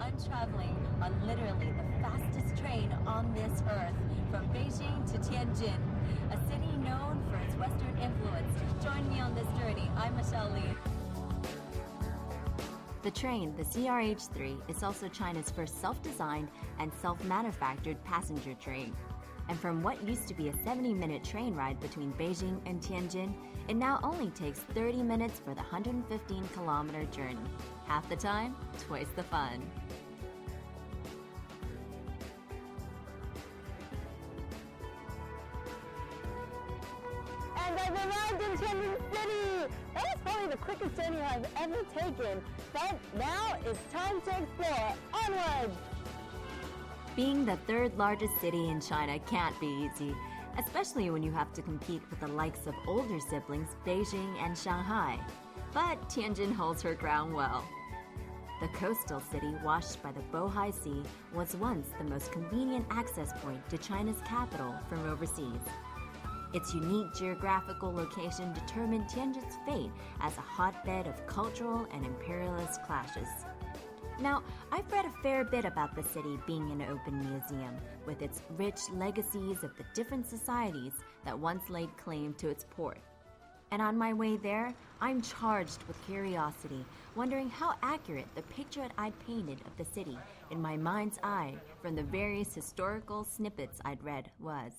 I'm traveling on literally the fastest train on this earth from Beijing to Tianjin, a city known for its Western influence. Join me on this journey. I'm Michelle Lee. The train, the CRH-3, is also China's first self-designed and self-manufactured passenger train. And from what used to be a 70-minute train ride between Beijing and Tianjin, it now only takes 30 minutes for the 115-kilometer journey. Half the time, twice the fun. And I've arrived in Tianjin City! That was probably the quickest journey I've ever taken. But now it's time to explore. Onwards! Being the third largest city in China can't be easy, especially when you have to compete with the likes of older siblings Beijing and Shanghai. But Tianjin holds her ground well. The coastal city washed by the Bohai Sea was once the most convenient access point to China's capital from overseas. Its unique geographical location determined Tianjin's fate as a hotbed of cultural and imperialist clashes. Now, I've read a fair bit about the city being an open museum, with its rich legacies of the different societies that once laid claim to its port. And on my way there, I'm charged with curiosity, wondering how accurate the picture I'd painted of the city in my mind's eye from the various historical snippets I'd read was.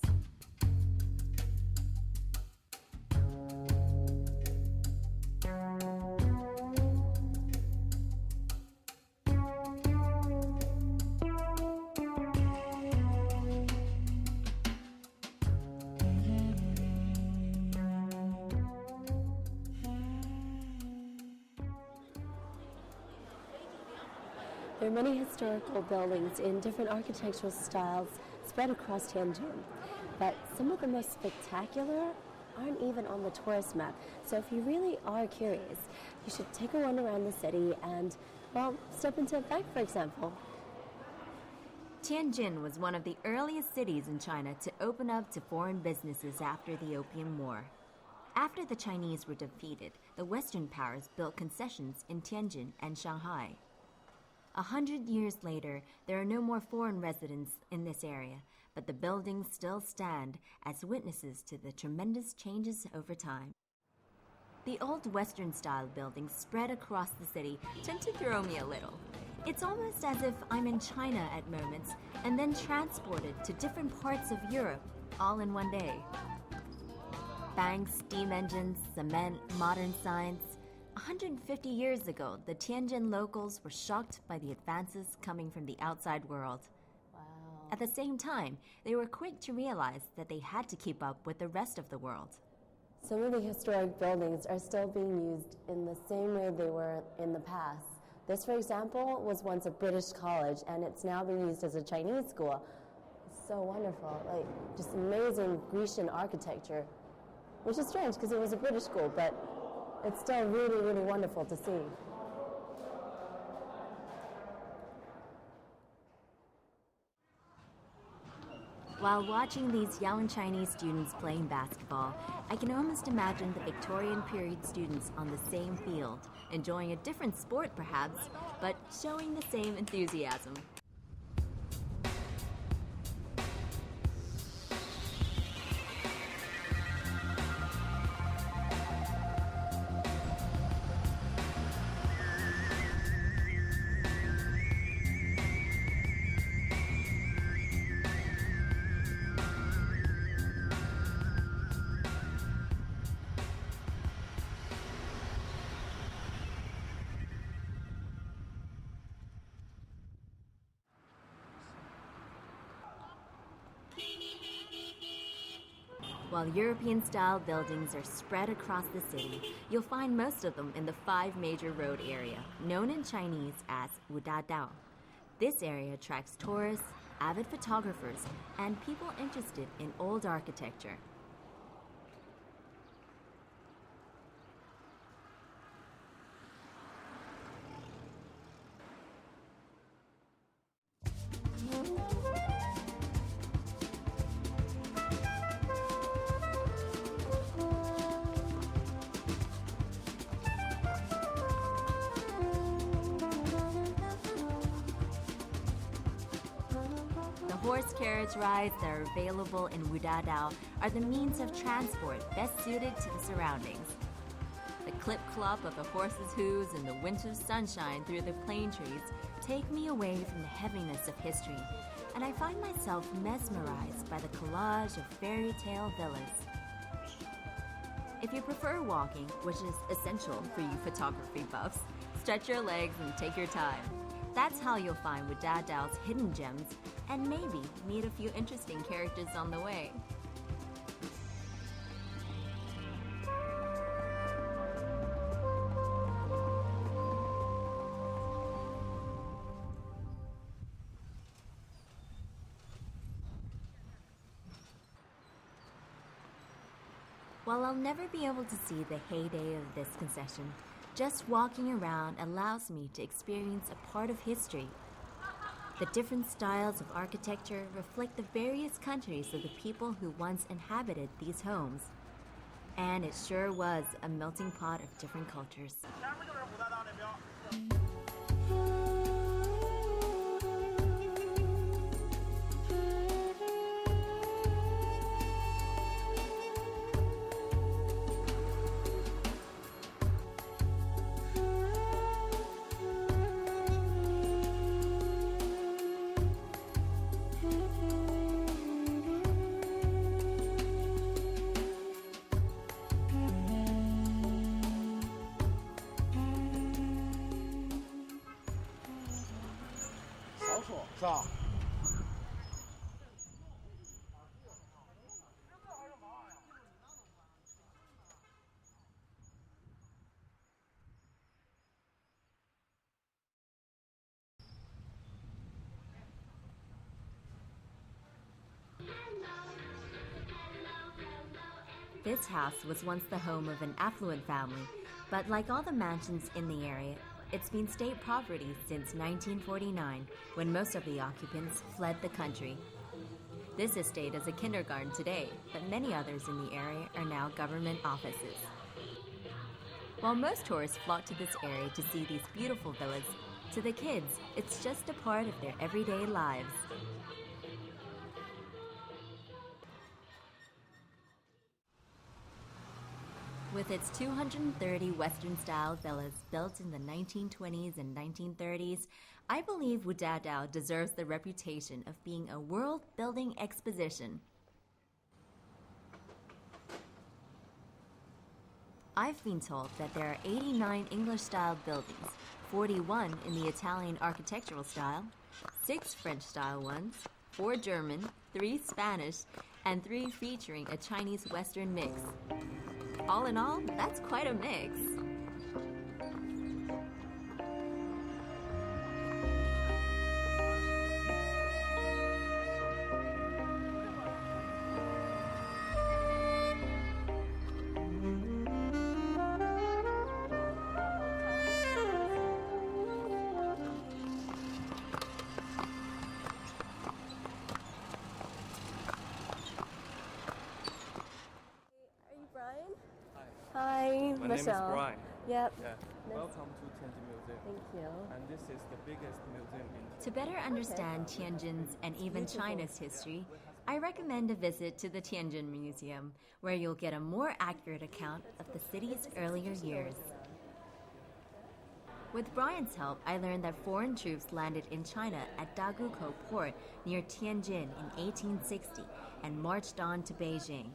There are many historical buildings in different architectural styles spread across Tianjin, but some of the most spectacular aren't even on the tourist map. So if you really are curious, you should take a run around the city and, well, step into a bank, for example. Tianjin was one of the earliest cities in China to open up to foreign businesses after the Opium War. After the Chinese were defeated, the Western powers built concessions in Tianjin and Shanghai. 100 years later, there are no more foreign residents in this area, but the buildings still stand as witnesses to the tremendous changes over time. The old Western-style buildings spread across the city tend to throw me a little. It's almost as if I'm in China at moments and then transported to different parts of Europe all in one day. Banks, steam engines, cement, modern science. 150 years ago, the Tianjin locals were shocked by the advances coming from the outside world. Wow. At the same time, they were quick to realize that they had to keep up with the rest of the world. Some of the historic buildings are still being used in the same way they were in the past. This, for example, was once a British college, and it's now being used as a Chinese school. It's so wonderful, like just amazing Grecian architecture, which is strange because it was a British school, but it's still really, really wonderful to see. While watching these young Chinese students playing basketball, I can almost imagine the Victorian period students on the same field, enjoying a different sport perhaps, but showing the same enthusiasm. While European-style buildings are spread across the city, you'll find most of them in the 5 major road area, known in Chinese as Wudadao. This area attracts tourists, avid photographers, and people interested in old architecture. horse carriage rides that are available in Wudadao are the means of transport best suited to the surroundings. The clip-clop of the horse's hooves and the winter sunshine through the plane trees take me away from the heaviness of history, and I find myself mesmerized by the collage of fairy tale villas. If you prefer walking, which is essential for you photography buffs, stretch your legs and take your time. That's how you'll find Wudadao's hidden gems and maybe meet a few interesting characters on the way. While I'll never be able to see the heyday of this concession, just walking around allows me to experience a part of history. The different styles of architecture reflect the various countries of the people who once inhabited these homes. And it sure was a melting pot of different cultures. This house was once the home of an affluent family, but like all the mansions in the area, it's been state property since 1949, when most of the occupants fled the country. This estate is a kindergarten today, but many others in the area are now government offices. While most tourists flock to this area to see these beautiful villas, to the kids, it's just a part of their everyday lives. With its 230 Western-style villas built in the 1920s and 1930s, I believe Wudadao deserves the reputation of being a world-building exposition. I've been told that there are 89 English-style buildings, 41 in the Italian architectural style, 6 French-style ones, 4 German, 3 Spanish, and 3 featuring a Chinese Western mix. All in all, that's quite a mix. Hi, My Michelle. name is Brian. Yep. Yeah. Welcome to Tianjin Museum. Thank you. And this is the biggest museum in To better understand Tianjin's and even China's history, I recommend a visit to the Tianjin Museum, where you'll get a more accurate account of the city's earlier years. With Brian's help, I learned that foreign troops landed in China at Dagukou Port near Tianjin in 1860 and marched on to Beijing.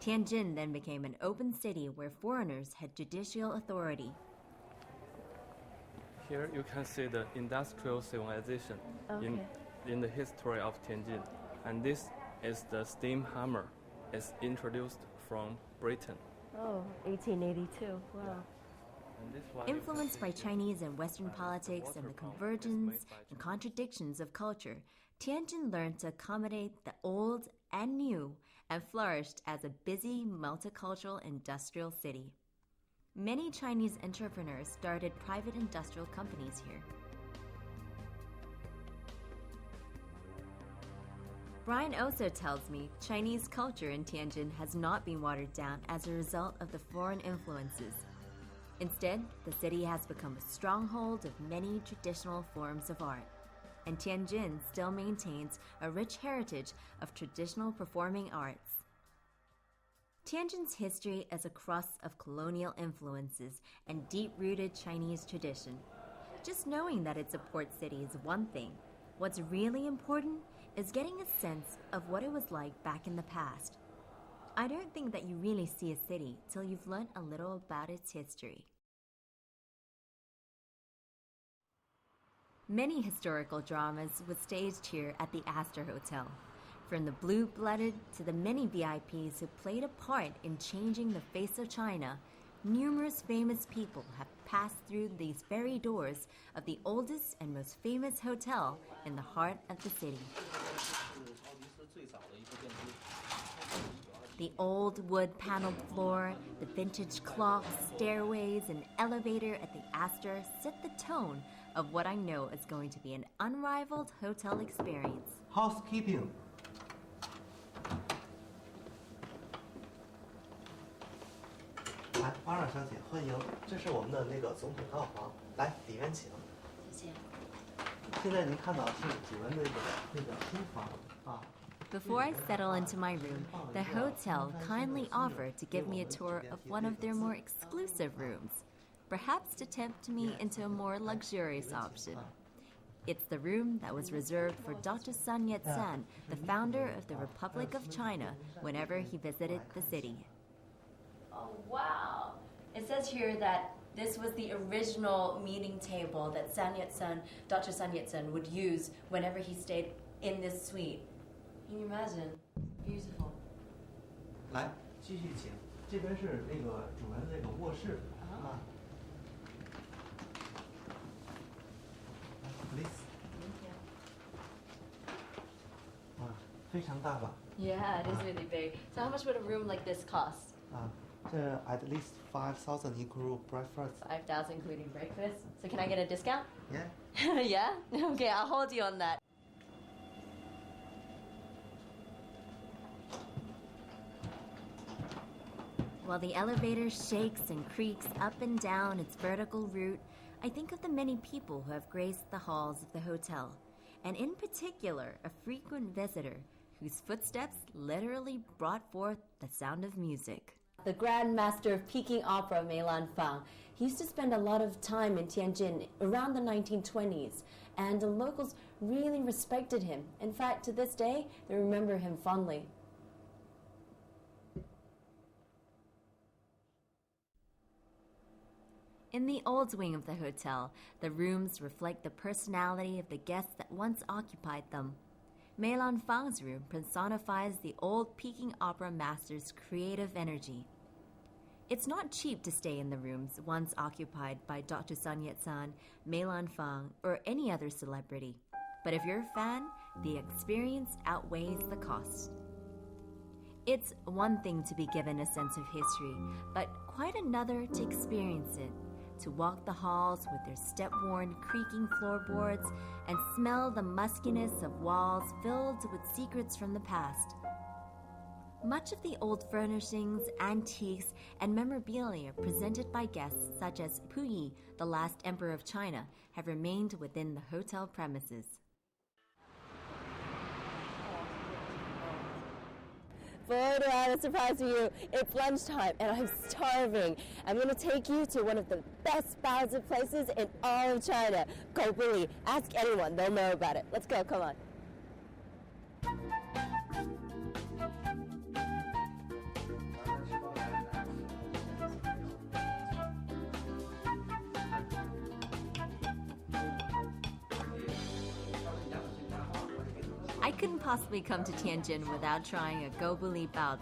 Tianjin then became an open city where foreigners had judicial authority. Here you can see the industrial civilization in the history of Tianjin. And this is the steam hammer. It's introduced from Britain. Oh, 1882. Wow. And this one you Influenced can by see Chinese and Western politics and the convergence and contradictions of culture, Tianjin learned to accommodate the old and new and flourished as a busy, multicultural industrial city. Many Chinese entrepreneurs started private industrial companies here. Brian also tells me Chinese culture in Tianjin has not been watered down as a result of the foreign influences. Instead, the city has become a stronghold of many traditional forms of art. and Tianjin still maintains a rich heritage of traditional performing arts. Tianjin's history is a crust of colonial influences and deep-rooted Chinese tradition. Just knowing that it's a port city is one thing. What's really important is getting a sense of what it was like back in the past. I don't think that you really see a city till you've learned a little about its history. Many historical dramas were staged here at the Astor Hotel. From the blue-blooded to the many VIPs who played a part in changing the face of China, numerous famous people have passed through these very doors of the oldest and most famous hotel in the heart of the city. The old wood paneled floor, the vintage clocks, stairways, and elevator at the Astor set the tone of what I know is going to be an unrivaled hotel experience. Housekeeping. 来，巴尔小姐，欢迎，这是我们的那个总统套房，来里面请。谢谢。现在您看到是主人那个书房啊。 Before I settle into my room, the hotel kindly offered to give me a tour of one of their more exclusive rooms, perhaps to tempt me into a more luxurious option. It's the room that was reserved for Dr. Sun Yat-sen, the founder of the Republic of China, whenever he visited the city. Oh, wow. It says here that this was the original meeting table that Dr. Sun Yat-sen would use whenever he stayed in this suite. Can you imagine? Beautiful. 来，继续请，这边是那个主人的那个卧室啊。Please. Thank you. 啊，非常大吧？ Yeah, it is really big. So how much would a room like this cost? 啊，这 at least 5,000 include breakfast. 5,000 including breakfast. So can I get a discount? Yeah. Yeah? Okay, I'll hold you on that. While the elevator shakes and creaks up and down its vertical route, I think of the many people who have graced the halls of the hotel, and in particular, a frequent visitor whose footsteps literally brought forth the sound of music. The Grand Master of Peking Opera, Mei Lanfang, he used to spend a lot of time in Tianjin around the 1920s, and the locals really respected him. In fact, to this day, they remember him fondly. In the old wing of the hotel, the rooms reflect the personality of the guests that once occupied them. Mei Lanfang's room personifies the old Peking opera master's creative energy. It's not cheap to stay in the rooms once occupied by Dr. Sun Yat-sen, Mei Lanfang, or any other celebrity. But if you're a fan, the experience outweighs the cost. It's one thing to be given a sense of history, but quite another to experience it. To walk the halls with their step-worn, creaking floorboards and smell the muskiness of walls filled with secrets from the past. Much of the old furnishings, antiques, and memorabilia presented by guests such as Puyi, the last emperor of China, have remained within the hotel premises. Boy, do I have a surprise for you. It's lunchtime and I'm starving. I'm going to take you to one of the best baozi places in all of China, Gobuli. Ask anyone, they'll know about it. Let's go, come on. I couldn't possibly come to Tianjin without trying a Gobuli baozi.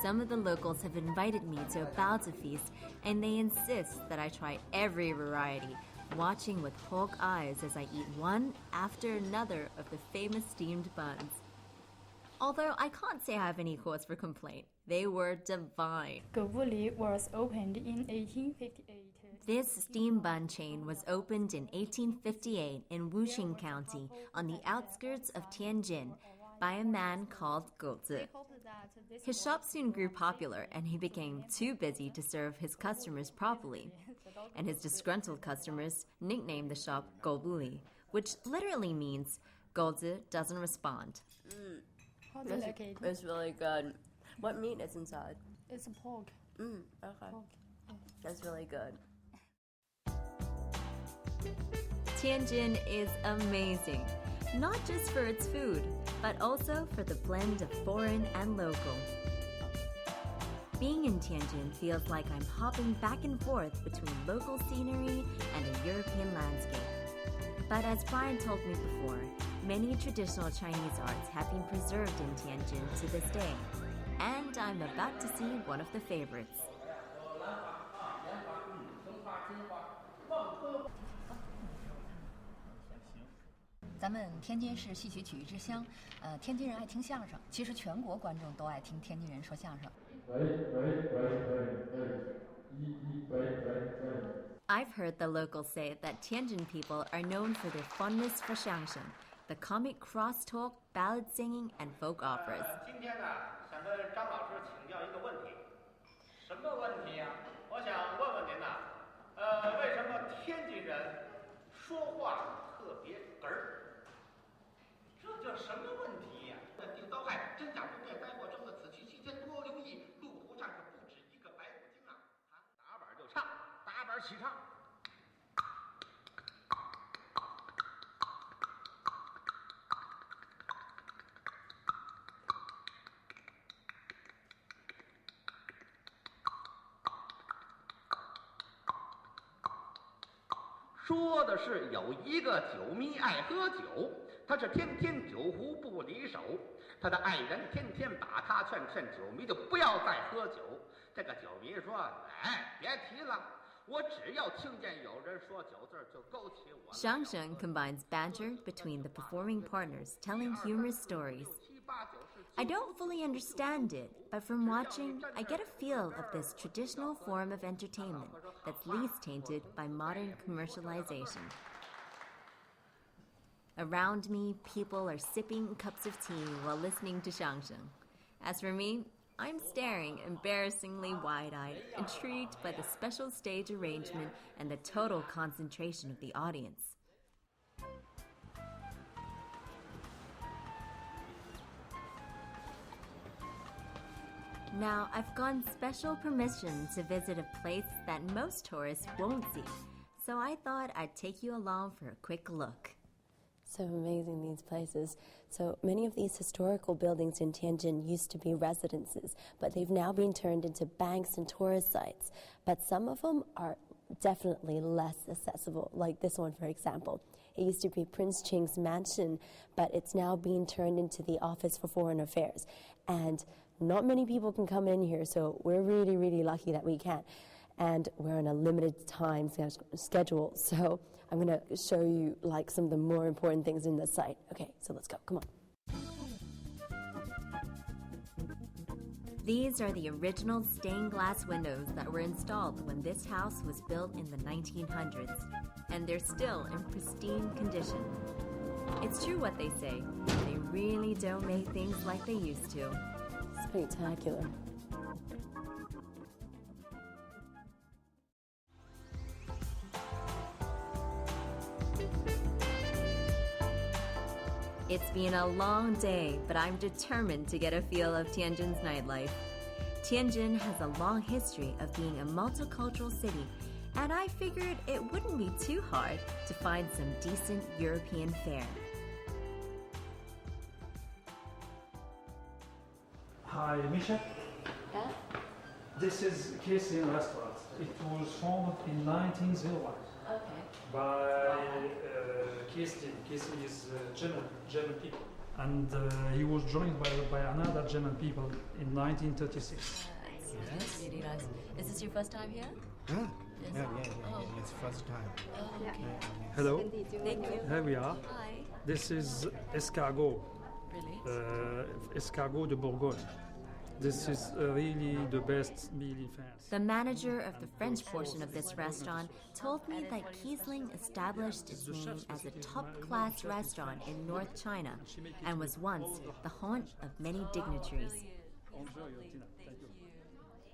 Some of the locals have invited me to a baozi feast, and they insist that I try every variety, watching with hawk eyes as I eat one after another of the famous steamed buns. Although I can't say I have any cause for complaint. They were divine. Gobuli was opened in 1858. This steam bun chain was opened in 1858 in Wuxing County on the outskirts of Tianjin by a man called Go Zi. His shop soon grew popular and he became too busy to serve his customers properly. And his disgruntled customers nicknamed the shop Gobuli, which literally means 狗子 doesn't respond. How do you like it? It's really good. What meat is inside? It's pork. Okay. Pork. Yeah. That's really good. Tianjin is amazing, not just for its food, but also for the blend of foreign and local. Being in Tianjin feels like I'm hopping back and forth between local scenery and a European landscape. But as Brian told me before, many traditional Chinese arts have been preserved in Tianjin to this day, and I'm about to see one of the favorites. 咱们天津市戏曲曲艺之乡，天津人爱听相声，其实全国观众都爱听天津人说相声。I've heard the locals say that Tianjin people are known for their fondness for xiangsheng, the comic crosstalk, ballad singing, and folk operas. 今天呢，想跟张老师请教一个问题。什么问题呀？我想问问您呐，为什么天津人说话特别哏儿？这叫什么问题呀？定遭害，真假不辨，灾祸生的此期期间多留意，路途上可不止一个白骨精啊！打板就唱，打板起唱。 说的是有一个酒迷爱喝酒，他是天天酒壶不离手，他的爱人天天把他劝酒迷就不要再喝酒。这个酒迷说：“哎，别提了，我只要听见有人说酒字就勾起我。” Xiangsheng combines banter between the performing partners telling humorous stories. I don't fully understand it, but from watching, I get a feel of this traditional form of entertainment that's least tainted by modern commercialization. Around me, people are sipping cups of tea while listening to Xiangsheng. As for me, I'm staring embarrassingly wide-eyed, intrigued by the special stage arrangement and the total concentration of the audience. Now, I've gotten special permission to visit a place that most tourists won't see, so I thought I'd take you along for a quick look. So amazing, these places. So many of these historical buildings in Tianjin used to be residences, but they've now been turned into banks and tourist sites. But some of them are definitely less accessible, like this one, for example. It used to be Prince Qing's mansion, but it's now being turned into the Office for Foreign Affairs. And not many people can come in here, so we're really, really lucky that we can. And we're on a limited time schedule, so I'm going to show you like some of the more important things in the site. Okay, so let's go. Come on. These are the original stained glass windows that were installed when this house was built in the 1900s, and they're still in pristine condition. It's true what they say, they really don't make things like they used to. Spectacular. It's been a long day, but I'm determined to get a feel of Tianjin's nightlife. Tianjin has a long history of being a multicultural city, and I figured it wouldn't be too hard to find some decent European fare. Hi, Misha. Yeah? This is Kissin Restaurant. It was formed in 1901 by Kissin. Kissin is German people. And he was joined by another German people in 1936. That's really nice. Is this your first time here? Yeah, it's first time. Oh, okay. Hello. Thank you. Here we are. Hi. This is escargot. Really? Escargot de Bourgogne. This is really the best meal in France. The manager of the French portion of this restaurant told me that Kiesling established its name as a top-class restaurant in North China and was once the haunt of many dignitaries.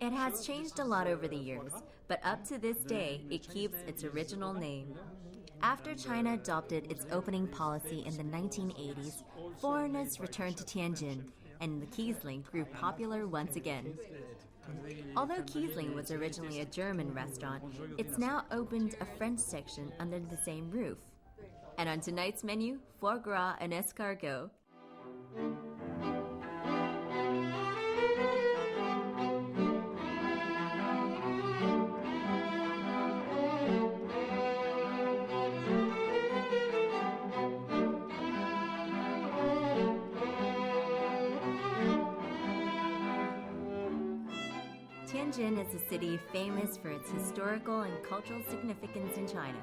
It has changed a lot over the years, but up to this day, it keeps its original name. After China adopted its opening policy in the 1980s, foreigners returned to Tianjin, and the Kiesling grew popular once again. Although Kiesling was originally a German restaurant, it's now opened a French section under the same roof. And on tonight's menu, foie gras and escargot. Tianjin is a city famous for its historical and cultural significance in China,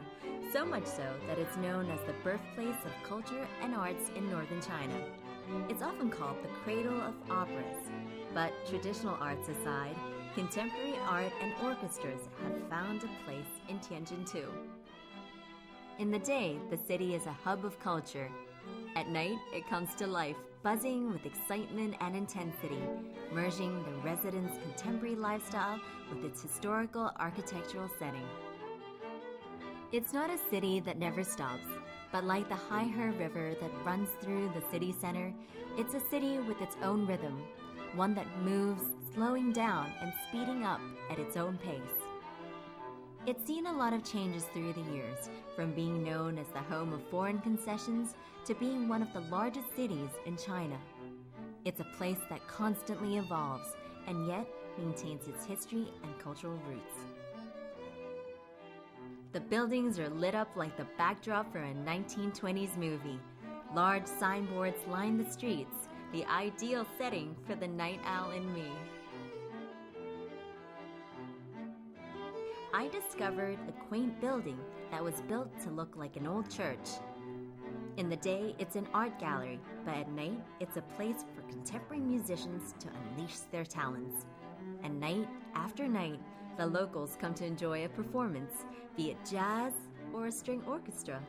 so much so that it's known as the birthplace of culture and arts in northern China. It's often called the cradle of operas, but traditional arts aside, contemporary art and orchestras have found a place in Tianjin too. In the day, the city is a hub of culture. At night, it comes to life, buzzing with excitement and intensity, merging the residents' contemporary lifestyle with its historical architectural setting. It's not a city that never stops, but like the Haihe River that runs through the city center, it's a city with its own rhythm, one that moves, slowing down and speeding up at its own pace. It's seen a lot of changes through the years, from being known as the home of foreign concessions to being one of the largest cities in China. It's a place that constantly evolves and yet maintains its history and cultural roots. The buildings are lit up like the backdrop for a 1920s movie. Large signboards line the streets, the ideal setting for the night owl in me. I discovered a quaint building that was built to look like an old church. In the day, it's an art gallery, but at night, it's a place for contemporary musicians to unleash their talents. And night after night, the locals come to enjoy a performance, be it jazz or a string orchestra.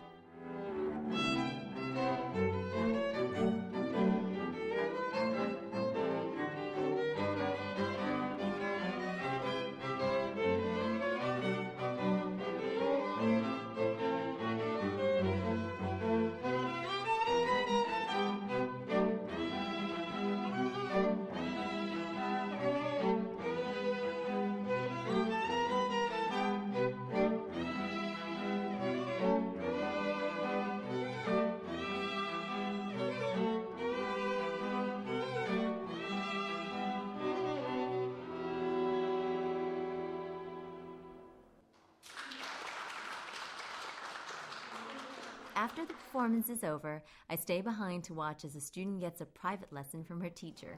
After the performance is over, I stay behind to watch as a student gets a private lesson from her teacher.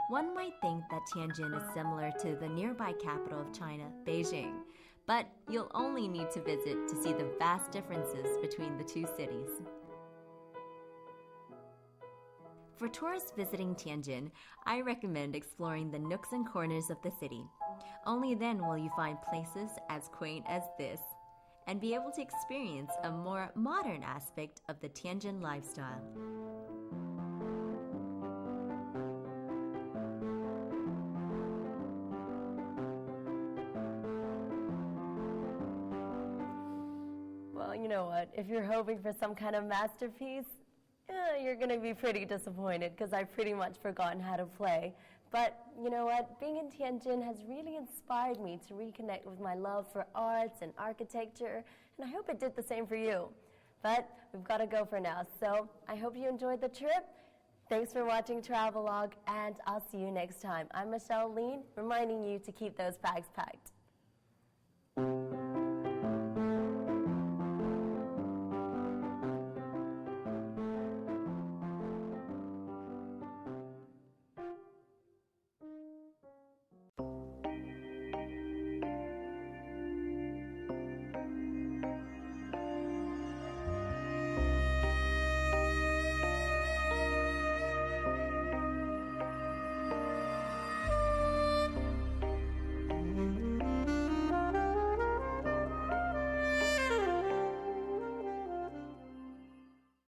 One might think that Tianjin is similar to the nearby capital of China, Beijing, but you'll only need to visit to see the vast differences between the two cities. For tourists visiting Tianjin, I recommend exploring the nooks and corners of the city. Only then will you find places as quaint as this and be able to experience a more modern aspect of the Tianjin lifestyle. Well, you know what? If you're hoping for some kind of masterpiece, you're going to be pretty disappointed because I've pretty much forgotten how to play. But you know what? Being in Tianjin has really inspired me to reconnect with my love for arts and architecture, and I hope it did the same for you. But we've got to go for now, so I hope you enjoyed the trip. Thanks for watching Travelogue, and I'll see you next time. I'm Michelle Lean, reminding you to keep those bags packed.